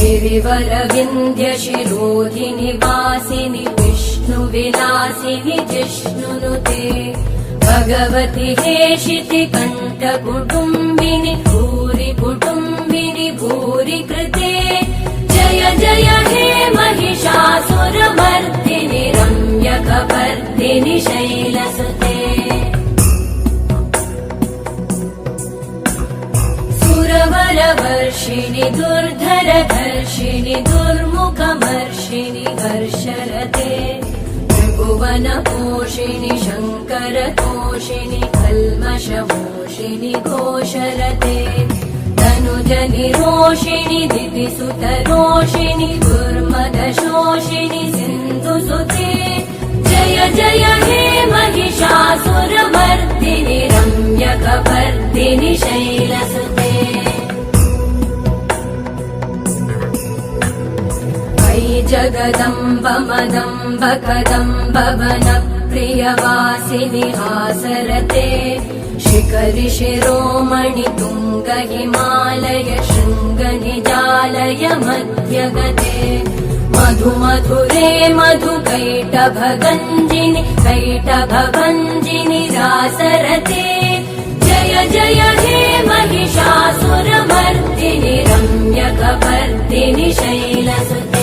गिरिवरविन्ध्यशिरोधिनि वासिनि विष्णुविलासिनि जिष्णुनुते भगवति हेशिति कण्ठकुटुम्बिनि भूरि कुटुम्बिनि भूरि कृते जय जय हे महिषासुरमर्दिनि रम्यकपर्दिनि शैलसुते सुरवरवर्षिणि दुर्धरधर्षिणि दुर्मुखमर्षिणि हर्षरते त्रिभुवनपोषिणि शङ्करतोषिणि कल्मषमोषिणि घोषरते तनुजनिरोषिणि दितिसुतरोषिणि दुर्मदशोषिणि सिन्धुसुते जय जय हे महिषासुरमर्दिनि रम्यकपर्दिनि शैलसुते वै जगदम्ब मदम्ब कदम्ब वनप्रियवासिनि हासरते शिखरि शिरोमणि तुङ्ग हिमालय शृङ्गनिजालय मध्यगते मधुमधुरे मधुकैटभगञ्जिनि कैटभभञ्जिनि रासरते जय जय हे महिषासुरमर्दिनि रम्यकपर्दिनि शैलसुते